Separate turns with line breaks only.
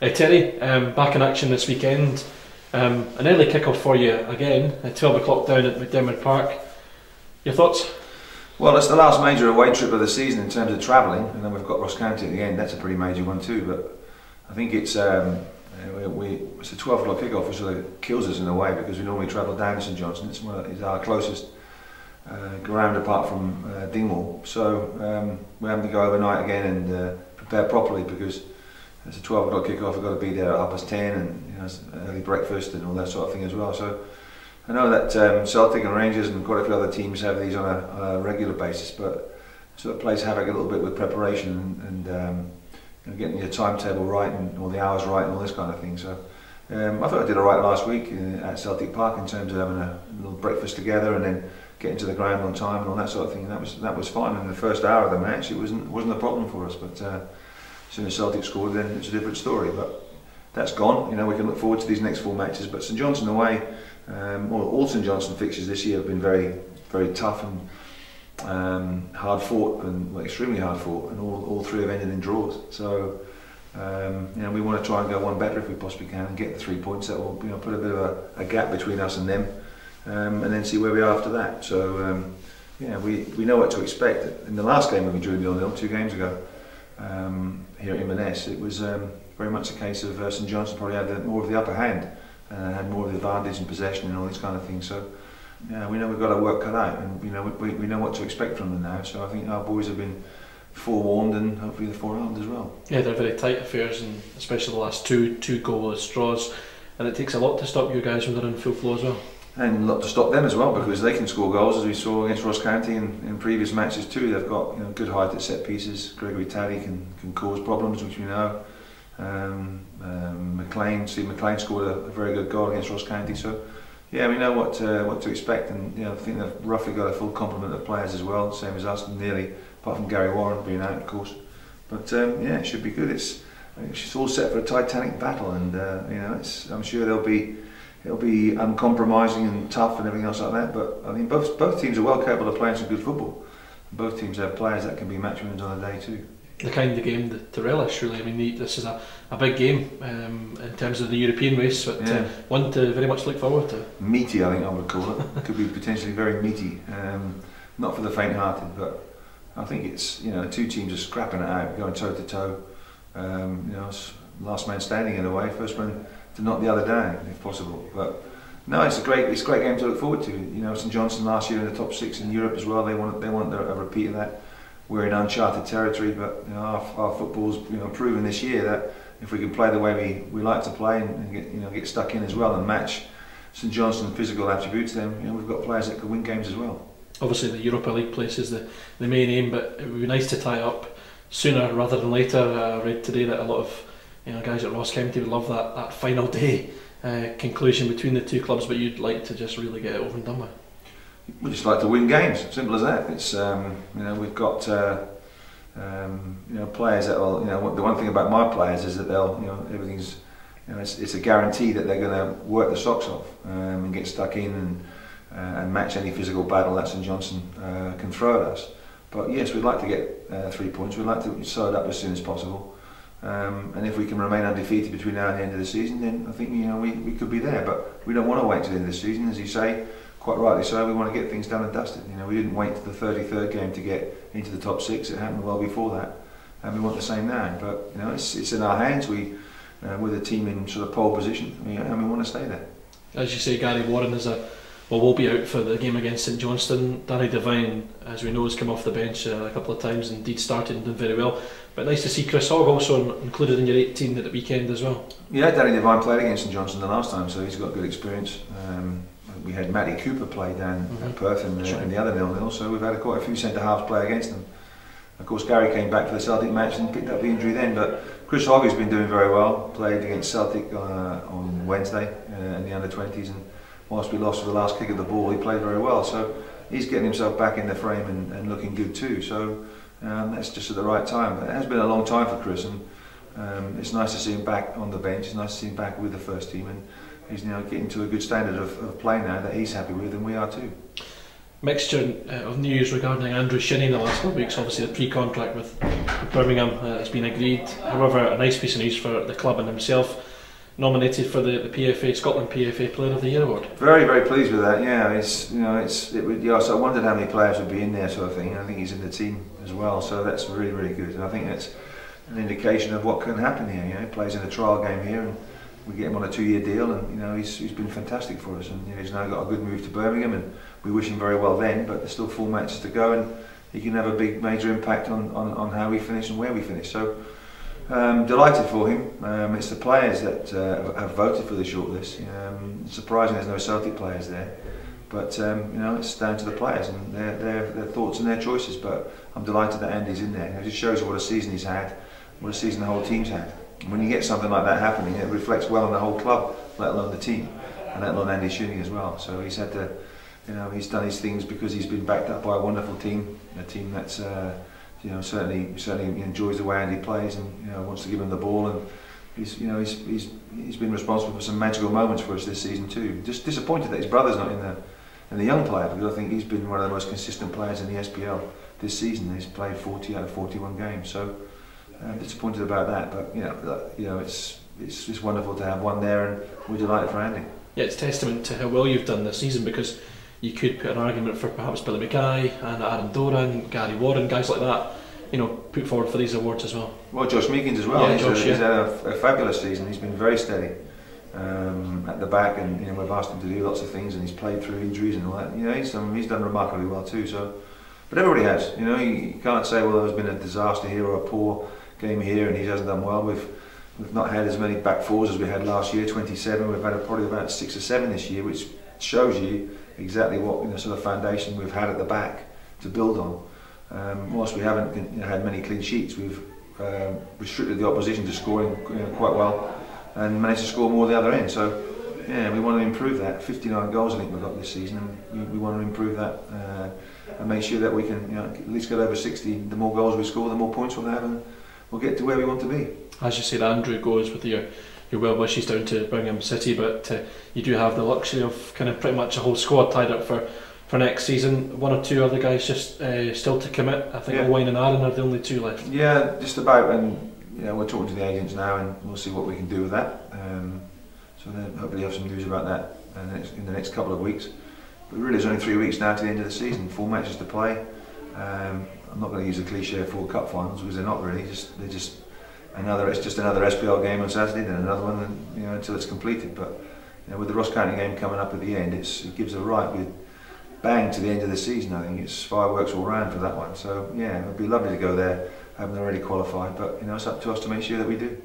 Terry, back in action this weekend. An early kick-off for you again, at 12 o'clock down at McDiarmid Park. Your thoughts?
Well, it's the last major away trip of the season in terms of travelling, and then we've got Ross County at the end. That's a pretty major one too, but I think it's a 12 o'clock kick-off, which sort of kills us in a way, because we normally travel down to St Johnstone. It's our closest ground apart from Dingwall, so we're having to go overnight again and prepare properly, because it's a 12 o'clock kick-off. We've got to be there at 10:30, and it's early breakfast and all that sort of thing as well. So I know that Celtic and Rangers and quite a few other teams have these on a regular basis, but sort of plays havoc a little bit with preparation and getting your timetable right and all the hours right and all this kind of thing. So I thought I did all right last week at Celtic Park in terms of having a little breakfast together and then getting to the ground on time and all that sort of thing. That was fine. In the first hour of the match, it wasn't a problem for us, but as soon as Celtic scored, then it's a different story. But that's gone. You know, we can look forward to these next 4 matches. But St Johnstone away, all St Johnstone fixtures this year have been very, very tough and hard fought, and extremely hard fought, and all 3 have ended in draws. So we want to try and go one better if we possibly can and get the 3 points. That will put a bit of a gap between us and them, and then see where we are after that. So we know what to expect. In the last game when we drew 0-0 2 games ago here at Inverness, it was very much a case of St Johnstone probably had more of the upper hand, had more of the advantage in possession and all these kind of things. So we know we've got our work cut out, and we know what to expect from them now. So I think our boys have been forewarned, and hopefully they're forearmed as well. Yeah,
they're very tight affairs, and especially the last two goalless draws, and it takes a lot to stop you guys when they're in full flow as well.
And a lot to stop them as well, because they can score goals, as we saw against Ross County in previous matches too. They've got good height at set pieces. Gregory Taddy can cause problems, which we know. Steve McLean scored a very good goal against Ross County. So yeah, we know what to expect, and I think they've roughly got a full complement of players as well, same as us, nearly, apart from Gary Warren being out, of course. But it should be good. It's all set for a titanic battle, and I'm sure it'll be uncompromising and tough and everything else like that. But I think both teams are well capable of playing some good football. Both teams have players that can be match winners on a day too.
The kind of game to relish, really. I mean, this is a big game in terms of the European race, but one to very much look forward to.
Meaty, I think I would call it. It could be potentially very meaty. Not for the faint-hearted, but I think it's 2 teams are scrapping it out, going toe to toe. Last man standing in a way, first man to knock the other down if possible. But no, it's a great game to look forward to. St Johnstone last year in the top 6 in Europe as well. They want a repeat of that. We're in uncharted territory, but our football's proven this year that if we can play the way we like to play and get stuck in as well and match St Johnstone's physical attributes, then we've got players that can win games as well.
Obviously, the Europa League place is the main aim, but it would be nice to tie up sooner rather than later. I read today that a lot of guys at Ross County would love that final day conclusion between the 2 clubs, but you'd like to just really get it over and done with.
We just like to win games, simple as that. It's we've got players that will, the one thing about my players is that they'll everything's it's a guarantee that they're going to work the socks off and get stuck in and match any physical battle that St Johnstone can throw at us. But yes, we'd like to get 3 points. We'd like to sew it up as soon as possible, and if we can remain undefeated between now and the end of the season, then I think we could be there. But we don't want to wait till the end of the season, as you say. Quite rightly so. We want to get things done and dusted. We didn't wait to the 33rd game to get into the top 6. It happened well before that, and we want the same now. But it's in our hands. We're the team in sort of pole position, and we want to stay there.
As you say, Gary Warren will be out for the game against St Johnstone. Danny Devine, as we know, has come off the bench a couple of times and indeed started and done very well. But nice to see Chris Hogg also included in your 18 at the weekend as well.
Yeah, Danny Devine played against St Johnstone the last time, so he's got good experience. We had Matty Cooper play down at Perth in the other 0-0, so we've had quite a few centre-halves play against them. Of course, Gary came back for the Celtic match and picked up the injury then, but Chris Hogg has been doing very well. Played against Celtic on Wednesday in the under-20s, and whilst we lost for the last kick of the ball, he played very well. So he's getting himself back in the frame and looking good too. So that's just at the right time. It has been a long time for Chris, and it's nice to see him back on the bench. It's nice to see him back with the first team, and he's getting to a good standard of play now that he's happy with, and we are too.
Mixture of news regarding Andrew Shinney in the last couple of weeks. Obviously, the pre-contract with Birmingham has been agreed. However, a nice piece of news for the club and himself. Nominated for the PFA Scotland PFA Player of the Year award.
Very, very pleased with that. Yeah, so I wondered how many players would be in there, sort of thing. I think he's in the team as well, so that's really, really good. And I think that's an indication of what can happen here. He plays in a trial game here, and we get him on a 2-year deal, and he's been fantastic for us. And he's now got a good move to Birmingham, and we wish him very well then. But there's still 4 matches to go, and he can have a big, major impact on how we finish and where we finish. So. Delighted for him. It's the players that have voted for the shortlist. Surprising there's no Celtic players there, but it's down to the players and their thoughts and their choices. But I'm delighted that Andy's in there. It just shows you what a season he's had, what a season the whole team's had. And when you get something like that happening, it reflects well on the whole club, let alone the team, and let alone Andy shooting as well. So he's had to, he's done his things because he's been backed up by a wonderful team, a team that's. Certainly enjoys the way Andy plays and wants to give him the ball, and he's been responsible for some magical moments for us this season too. Just disappointed that his brother's not in the young player, because I think he's been one of the most consistent players in the SPL this season. He's played 40 out of 41 games, so I'm disappointed about that. But it's wonderful to have one there, and we're delighted for Andy.
Yeah, it's testament to how well you've done this season, because you could put an argument for perhaps Billy Mackay and Aaron Doran, Gary Warren, guys like that, put forward for these awards as well.
Well, Josh Meekins as well.
Yeah,
he's had a fabulous season. He's been very steady at the back, and we've asked him to do lots of things, and he's played through injuries and all that. He's done remarkably well too. So, but everybody has. You can't say, well, there's been a disaster here or a poor game here, and he hasn't done well. We've not had as many back fours as we had last year, 27. We've had probably about 6 or 7 this year, which shows you exactly what sort of foundation we've had at the back to build on. Whilst we haven't had many clean sheets, we've restricted the opposition to scoring quite well and managed to score more the other end. So yeah, we want to improve that. 59 goals I think we've got this season, and we want to improve that and make sure that we can at least get over 60. The more goals we score, the more points we'll have, and we'll get to where we want to be.
As you said, Andrew goes with your well wishes down to Birmingham City, but you do have the luxury of kind of pretty much a whole squad tied up for next season. 1 or 2 other guys just still to commit. I think Owain and Aaron are the only 2 left. Yeah,
just about, and we're talking to the agents now, and we'll see what we can do with that. So then hopefully have some news about that in the next couple of weeks. But really, there's only 3 weeks now to the end of the season. 4 matches to play. I'm not going to use the cliche 4 cup finals, because they're not really. It's just another SPL game on Saturday, then another one, until it's completed. But with the Ross County game coming up at the end, it gives a right good bang to the end of the season. I think it's fireworks all round for that one. So yeah, it would be lovely to go there, having already qualified. But it's up to us to make sure that we do.